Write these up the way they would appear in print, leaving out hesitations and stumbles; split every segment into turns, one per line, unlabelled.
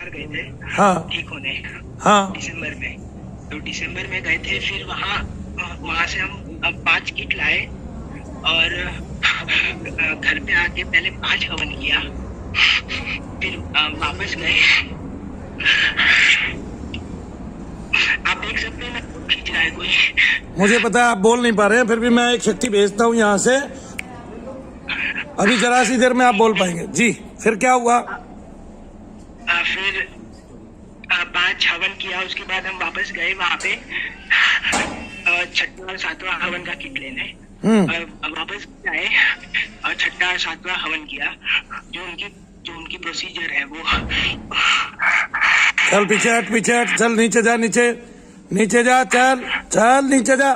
बार गए थे
हाँ
ठीक होने,
हाँ
दिसंबर में। तो दिसंबर में गए थे, फिर वहाँ से हम 5 किट लाए और घर पे आके पहले 5 हवन किया, फिर वापस गए। आप देख सकते हैं ना, खींच रहा है कोई।
मुझे पता है आप बोल नहीं पा रहे हैं, फिर भी मैं एक शक्ति भेजता हूँ यहाँ से, अभी जरा सी देर में आप बोल पाएंगे जी। फिर क्या हुआ?
फिर 5 हवन किया, उसके बाद हम वापस गए वहाँ पे 6वां और 7वां हवन का किट लेने। वापस आए और 6वां और 7वां हवन किया, जो उनकी प्रोसीजर है वो।
चल पीछे हट, चल नीचे जा, नीचे जा, चल नीचे जा,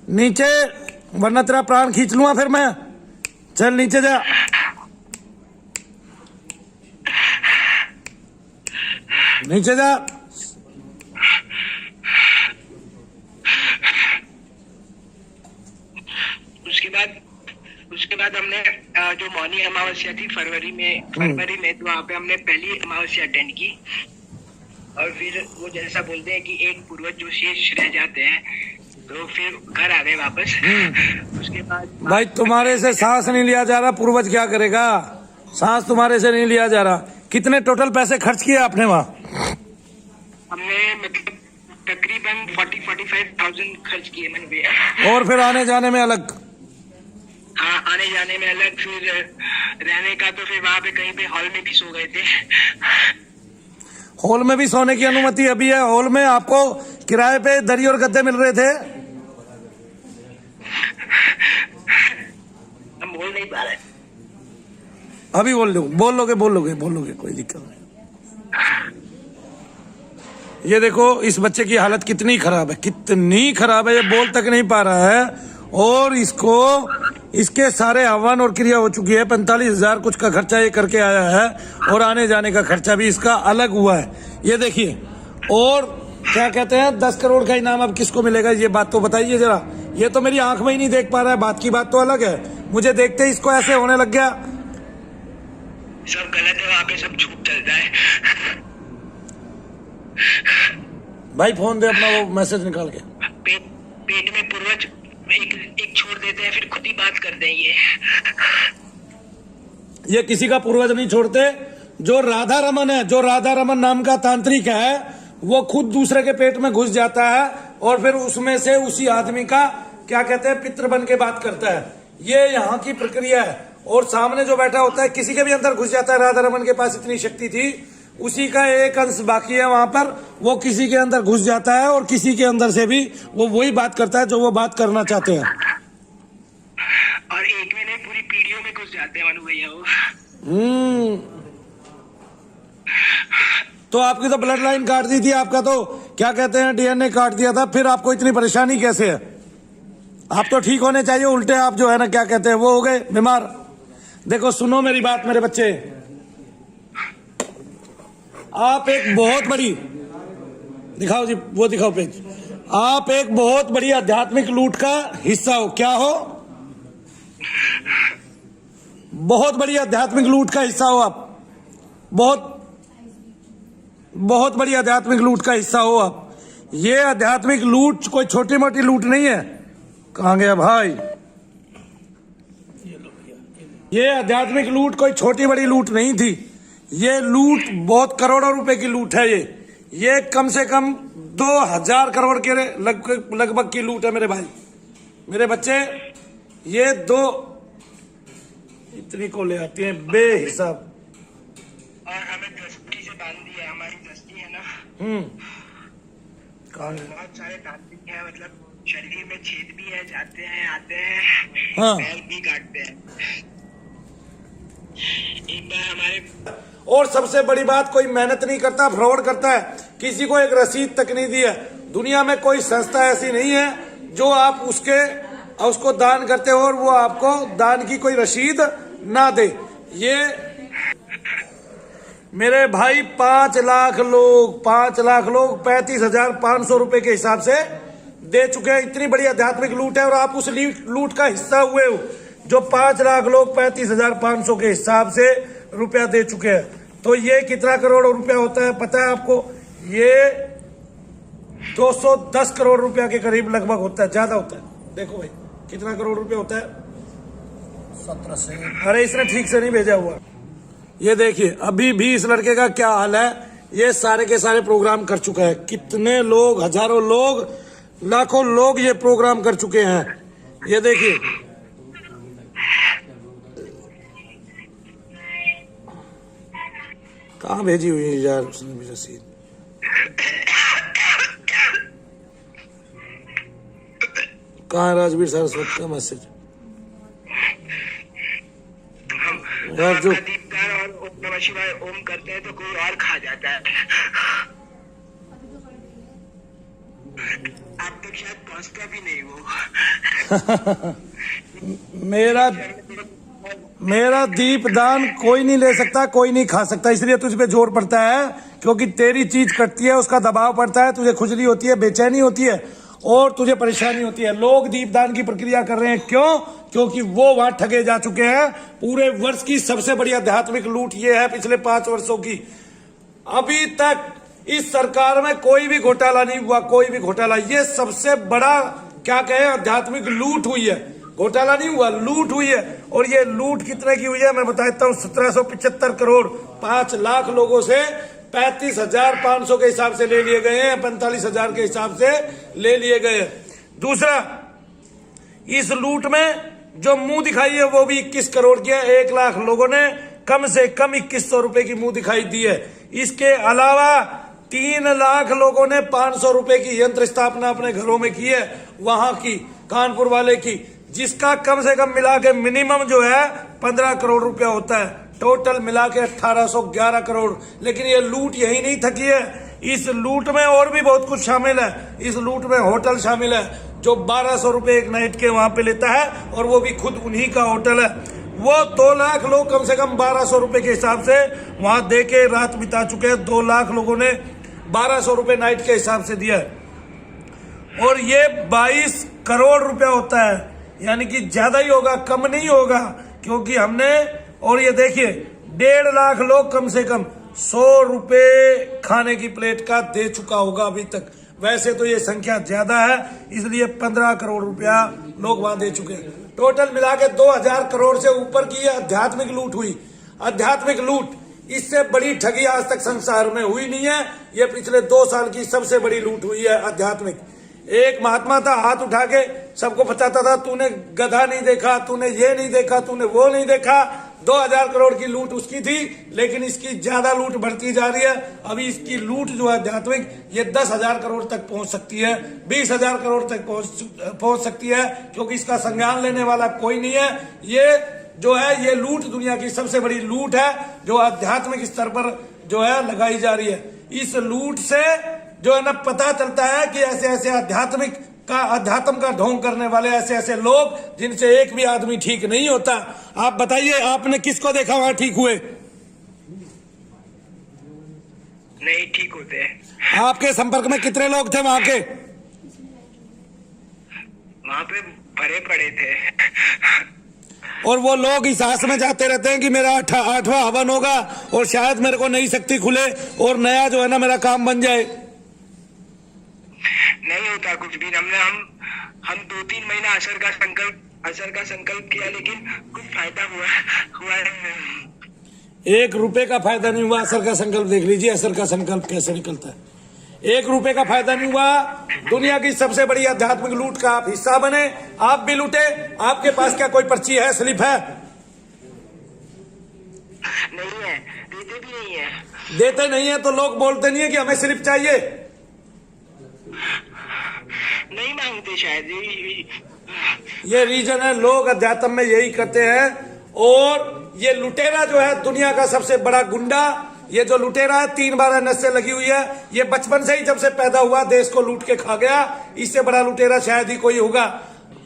नीचे, वरना तेरा प्राण खींच लूंगा फिर मैं। चल नीचे जा। नीचे जा।
उसके बाद हमने जो मौनी अमावस्या थी फरवरी में, तो वहाँ पे हमने पहली अमावस्या अटेंड की। और फिर वो जैसा बोलते हैं कि एक पूर्वज जो शेष रह जाते हैं, तो फिर घर आ गए वापस। उसके बाद
भाई तुम्हारे से सांस नहीं लिया जा रहा, पूर्वज क्या करेगा? सांस तुम्हारे से नहीं लिया जा रहा। कितने टोटल पैसे खर्च किए आपने वहाँ?
हमने मतलब तकरीबन 40-45,000 खर्च किए मन भैया।
और फिर आने जाने में अलग?
हाँ, आने जाने में अलग, फिर रहने का तो फिर वहाँ पे कहीं पे हॉल में भी सो गए थे।
हॉल में भी सोने की अनुमति अभी है? हॉल में आपको किराए पे दरी और गद्दे मिल रहे थे?
हम बोल नहीं पा रहे।
अभी बोल लोगे, कोई दिक्कत नहीं। ये देखो इस बच्चे की हालत कितनी खराब है, ये बोल तक नहीं पा रहा है। और इसके सारे हवन और क्रिया हो चुकी है। 45,000 कुछ का खर्चा ये करके आया है, और आने जाने का खर्चा भी इसका अलग हुआ है। ये देखिए, और क्या कहते हैं 10 करोड़ का इनाम अब किसको मिलेगा, ये बात तो बताइए जरा। ये तो मेरी आंख में ही नहीं देख पा रहा है, बात की बात तो अलग है। मुझे देखते ही इसको ऐसे होने लग गया।
सब गलत है, वहाँ पे सब झूठ चलता है।
भाई फोन दे अपना, वो मैसेज निकाल के।
पेट में पूर्वज एक छोड़ देते हैं, फिर खुद ही बात करते हैं।
ये किसी का पूर्वज नहीं छोड़ते। जो राधा रमन नाम का तांत्रिक है, वो खुद दूसरे के पेट में घुस जाता है, और फिर उसमें से उसी आदमी का क्या कहते हैं पितृ बन के बात करता है। ये यहाँ की प्रक्रिया है। और सामने जो बैठा होता है किसी के भी अंदर घुस जाता है। राधा रमन के पास इतनी शक्ति थी, उसी का एक अंश बाकी है वहां पर, वो किसी के अंदर घुस जाता है, और किसी के अंदर से भी वो वही बात करता है जो वो बात करना चाहते हैं।
और एक में नहीं, पूरी पीढ़ियों में घुस जाते हैं मनु भैया वो।
तो आपकी तो ब्लड लाइन काट दी थी, आपका तो क्या कहते हैं डीएनए काट दिया था, फिर आपको इतनी परेशानी कैसे है? आप तो ठीक होने चाहिए, उल्टे आप जो है ना क्या कहते हैं वो हो गए बीमार। देखो सुनो मेरी बात मेरे बच्चे, आप एक बहुत बड़ी, दिखाओ जी वो दिखाओ पेज, आप एक बहुत बड़ी आध्यात्मिक लूट का हिस्सा हो। क्या हो? बहुत बड़ी आध्यात्मिक लूट का हिस्सा हो आप। बहुत बड़ी आध्यात्मिक लूट का हिस्सा हो आप। ये आध्यात्मिक लूट कोई छोटी मोटी लूट नहीं है। कहां गया भाई? ये आध्यात्मिक लूट कोई छोटी बड़ी लूट नहीं थी। ये लूट बहुत करोड़ों रुपए की लूट है। ये कम से कम 2000 करोड़ के लगभग की लूट है मेरे भाई, मेरे बच्चे। ये इतनी को ले आती है बेहिसाब।
और हमें दृष्टि से बांध दिया, हमारी दृष्टि है ना। बहुत सारे तांत्रिक है, मतलब शरीर में छेद भी है, जाते हैं आते हैं,
हाँ।
पैर भी काटते हैं। एक बार हमारे,
और सबसे बड़ी बात, कोई मेहनत नहीं करता, फ्रॉड करता है। किसी को एक रसीद तक नहीं दी है। दुनिया में कोई संस्था ऐसी नहीं है जो आप उसको दान करते हो और वो आपको दान की कोई रसीद ना दे। ये मेरे भाई 5 लाख लोग 35,500 रुपए के हिसाब से दे चुके हैं। इतनी बड़ी आध्यात्मिक लूट है, और आप उस लूट का हिस्सा हुए हो। जो 5 लाख लोग 35,500 के हिसाब से रुपया दे चुके हैं। तो ये कितना करोड़ रुपया होता है पता है आपको? ये 210 करोड़ रुपया के करीब लगभग होता है, ज्यादा होता है। देखो भाई कितना करोड़ रुपया होता है,
17 से।
अरे इसने ठीक से नहीं भेजा हुआ। ये देखिए अभी भी इस लड़के का क्या हाल है, ये सारे के सारे प्रोग्राम कर चुका है। कितने लोग, हजारों लोग, लाखों लोग ये प्रोग्राम कर चुके हैं। ये देखिए कहाँ भेजी हुई है यार उसने भी रसीद। कहाँ है राजवीर सारस्वत का मैसेज? यार जो
दीपदान और ओम नमः शिवाय ओम करते हैं तो कोई और खा जाता है। आप तक शायद पहुंचता भी नहीं वो।
मेरा दीपदान कोई नहीं ले सकता, कोई नहीं खा सकता, इसलिए तुझ पे जोर पड़ता है क्योंकि तेरी चीज कटती है, उसका दबाव पड़ता है, तुझे खुजली होती है, बेचैनी होती है और तुझे परेशानी होती है। लोग दीपदान की प्रक्रिया कर रहे हैं, क्यों? क्योंकि वो वहां ठगे जा चुके हैं। पूरे वर्ष की सबसे बड़ी आध्यात्मिक लूट ये है पिछले 5 वर्षों की। अभी तक इस सरकार में कोई भी घोटाला नहीं हुआ, कोई भी घोटाला। ये सबसे बड़ा क्या कहे आध्यात्मिक लूट हुई है, घोटाला नहीं हुआ, लूट हुई है। और ये लूट कितने की हुई है मैं बताता हूँ। 1775 करोड़ 5 लाख लोगों से 35,500 के हिसाब से ले लिए गए हैं, 45,000 के हिसाब से ले लिए गए हैं। दूसरा, इस लूट में जो मुंह दिखाई है वो भी 21 करोड़ की है। 1 लाख लोगों ने कम से कम 2100 रुपए की मुंह दिखाई दी है। इसके अलावा 3 लाख लोगों ने 500 रुपए की यंत्र स्थापना अपने घरों में की है, वहां की कानपुर वाले की, जिसका कम से कम मिला के मिनिमम जो है 15 करोड़ रुपया होता है। टोटल मिला के 1811 करोड़। लेकिन ये लूट यही नहीं थकी है, इस लूट में और भी बहुत कुछ शामिल है। इस लूट में होटल शामिल है जो 1200 रुपए एक नाइट के वहां पे लेता है, और वो भी खुद उन्हीं का होटल है। वो 2 लाख लोग कम से कम 1200 रुपए के हिसाब से वहां दे के रात बिता चुके हैं। 2 लाख लोगों ने 1200 रुपए नाइट के हिसाब से दिया है। और ये 22 करोड़ रुपया होता है, यानी कि ज्यादा ही होगा, कम नहीं होगा, क्योंकि हमने, और ये देखिए 1.5 लाख लोग कम से कम 100 रुपए खाने की प्लेट का दे चुका होगा अभी तक। वैसे तो ये संख्या ज्यादा है, इसलिए 15 करोड़ रुपया लोग वहां दे चुके हैं। टोटल मिला के 2000 करोड़ से ऊपर की आध्यात्मिक लूट हुई। आध्यात्मिक लूट, इससे बड़ी ठगी आज तक संसार में हुई नहीं है। ये पिछले 2 साल की सबसे बड़ी लूट हुई है आध्यात्मिक। एक महात्मा था, हाथ उठा के सबको बताता था, तूने गधा नहीं देखा, तूने ये नहीं देखा, तूने वो नहीं देखा। 2000 करोड़ की लूट उसकी थी, लेकिन इसकी ज्यादा लूट बढ़ती जा रही है। अभी इसकी लूट जो है आध्यात्मिक, ये 10,000 करोड़ तक पहुंच सकती है, 20,000 करोड़ तक पहुंच सकती है, क्योंकि इसका संज्ञान लेने वाला कोई नहीं है। ये जो है ये लूट दुनिया की सबसे बड़ी लूट है जो आध्यात्मिक स्तर पर जो है लगाई जा रही है। इस लूट से जो है ना पता चलता है कि ऐसे ऐसे अध्यात्म का ढोंग करने वाले ऐसे ऐसे लोग, जिनसे एक भी आदमी ठीक नहीं होता। आप बताइए, आपने किसको देखा वहां ठीक हुए?
नहीं ठीक होते।
आपके संपर्क में कितने लोग थे वहां के?
वहां पे भरे पड़े थे।
और वो लोग इस आस में जाते रहते हैं कि मेरा 8वां हवन होगा और शायद मेरे को नई शक्ति खुले और नया जो है ना मेरा काम बन जाए।
नहीं होता कुछ भी। हम 2-3 महीना असर का संकल्प किया, लेकिन कुछ फायदा हुआ नहीं।
1 रुपए का फायदा नहीं हुआ। असर का संकल्प देख लीजिए, असर का संकल्प कैसे निकलता है। 1 रुपए का फायदा नहीं हुआ। दुनिया की सबसे बड़ी आध्यात्मिक लूट का आप हिस्सा बने, आप भी लूटे। आपके पास क्या कोई पर्ची है, स्लिप है?
नहीं है, देते भी नहीं है।
देते नहीं है तो लोग बोलते नहीं है कि हमें स्लिप चाहिए?
नहीं मांगते शायद,
ये रीजन है। लोग अध्यात्म में यही करते हैं। और ये लुटेरा जो है दुनिया का सबसे बड़ा गुंडा, ये जो लुटेरा है 3 बार एनएस से लगी हुई है। ये बचपन से ही जब से पैदा हुआ देश को लूट के खा गया। इससे बड़ा लुटेरा शायद ही कोई होगा।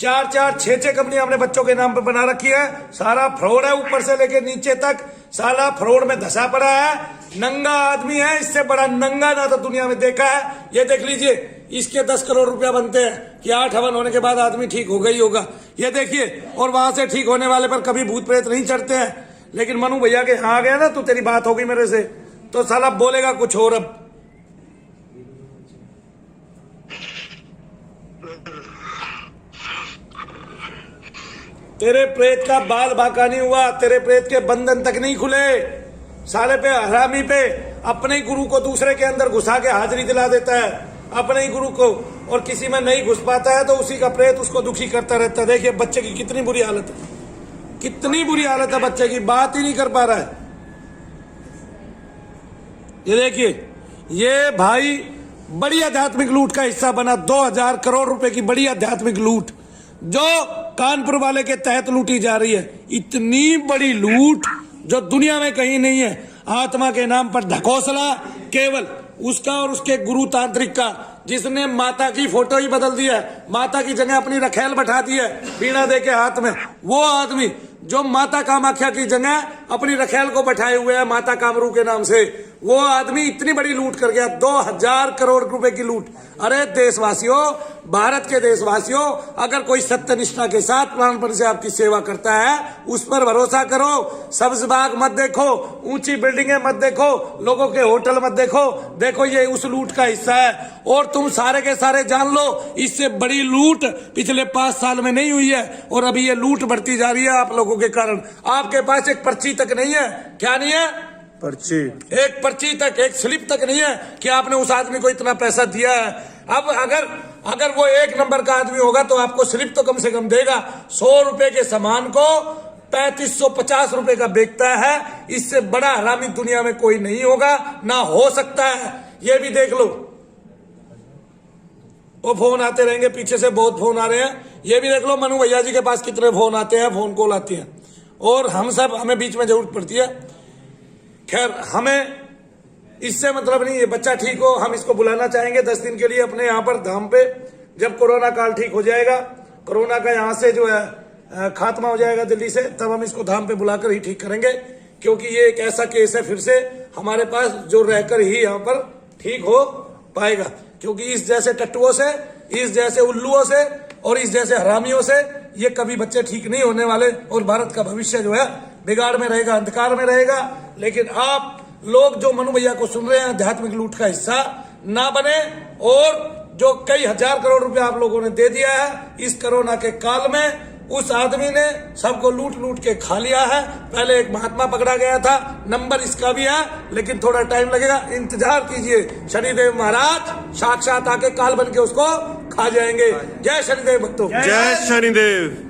4-4, 6-6 कंपनी अपने बच्चों के नाम पे बना रखी है। सारा फ्रॉड है, ऊपर से लेके नीचे तक साला फ्रॉड में धसा पड़ा है। नंगा आदमी है, इससे बड़ा नंगा ना तो दुनिया में देखा है। ये देख लीजिए, इसके 10 करोड़ रुपया बनते हैं कि 8 हवन होने के बाद आदमी ठीक हो गई होगा। ये देखिए, और वहां से ठीक होने वाले पर कभी भूत प्रेत नहीं चढ़ते हैं। लेकिन मनु भैया के यहाँ आ गया ना, तो तेरी बात होगी मेरे से, तो साला बोलेगा कुछ और। अब तेरे प्रेत का बाल बाका नहीं हुआ, तेरे प्रेत के बंधन तक नहीं खुले। साले पे हरामी पे अपने ही गुरु को दूसरे के अंदर घुसा के हाजिरी दिला देता है, अपने ही गुरु को, और किसी में नहीं घुस पाता है तो उसी का प्रेत उसको दुखी करता रहता है। देखिए बच्चे की कितनी बुरी हालत है, कितनी बुरी हालत है बच्चे की, बात ही नहीं कर पा रहा है। ये देखिए, ये भाई बड़ी आध्यात्मिक लूट का हिस्सा बना। 2000 करोड़ रुपए की बड़ी आध्यात्मिक लूट जो कानपुर वाले के तहत लूटी जा रही है। इतनी बड़ी लूट जो दुनिया में कहीं नहीं है। आत्मा के नाम पर ढकोसला केवल उसका और उसके गुरु तांत्रिक का, जिसने माता की फोटो ही बदल दी है, माता की जगह अपनी रखेल बैठा दी है बीड़ा दे के हाथ में। वो आदमी जो माता कामाख्या की जगह अपनी रखेल को बैठाए हुए है माता कामरू के नाम से, वो आदमी इतनी बड़ी लूट कर गया। 2000 करोड़ रुपए की लूट। अरे देशवासियों, भारत के देशवासियों, अगर कोई सत्यनिष्ठा के साथ प्राणपण से आपकी सेवा करता है, उस पर भरोसा करो। सब्ज बाग मत देखो, ऊंची बिल्डिंगें मत देखो, लोगों के होटल मत देखो। देखो ये उस लूट का हिस्सा है। और तुम सारे के सारे जान लो, इससे बड़ी लूट पिछले 5 साल में नहीं हुई है, और अभी ये लूट बढ़ती जा रही है आप लोगों के कारण। आपके पास एक पर्ची तक नहीं है। क्या नहीं है?
पर्ची।
एक पर्ची तक, एक स्लिप तक नहीं है कि आपने उस आदमी को इतना पैसा दिया है। अब अगर वो 1 नंबर का आदमी होगा तो आपको स्लिप तो कम से कम देगा। 100 रुपए के सामान को 3550 रुपए का बेचता है। इससे बड़ा हरामी दुनिया में कोई नहीं होगा, ना हो सकता है। ये भी देख लो, वो फोन आते रहेंगे, पीछे से बहुत फोन आ रहे हैं। ये भी देख लो मनु भैया जी के पास कितने फोन आते हैं, फोन कॉल आती है, और हमें बीच में जरूरत पड़ती है। खैर, हमें इससे मतलब नहीं, ये बच्चा ठीक हो, हम इसको बुलाना चाहेंगे 10 दिन के लिए अपने यहाँ पर धाम पे। जब कोरोना काल ठीक हो जाएगा, कोरोना का यहाँ से जो है खात्मा हो जाएगा दिल्ली से, तब हम इसको धाम पे बुलाकर ही ठीक करेंगे। क्योंकि ये एक ऐसा केस है फिर से हमारे पास जो रहकर ही यहाँ पर ठीक हो पाएगा। क्योंकि इस जैसे टट्टुओं से, इस जैसे उल्लुओं से और इस जैसे हरामियों से ये कभी बच्चे ठीक नहीं होने वाले, और भारत का भविष्य जो है बिगाड़ में रहेगा, अंधकार में रहेगा। लेकिन आप लोग जो मनु भैया को सुन रहे हैं, आध्यात्मिक लूट का हिस्सा ना बने। और जो कई हजार करोड़ रुपए आप लोगों ने दे दिया है इस कोरोना के काल में, उस आदमी ने सबको लूट लूट के खा लिया है। पहले एक महात्मा पकड़ा गया था, नंबर इसका भी है, लेकिन थोड़ा टाइम लगेगा, इंतजार कीजिए। शनिदेव महाराज साक्षात आके काल बन के उसको खा जाएंगे। जय शनिदेव भक्तों,
जय शनिदेव।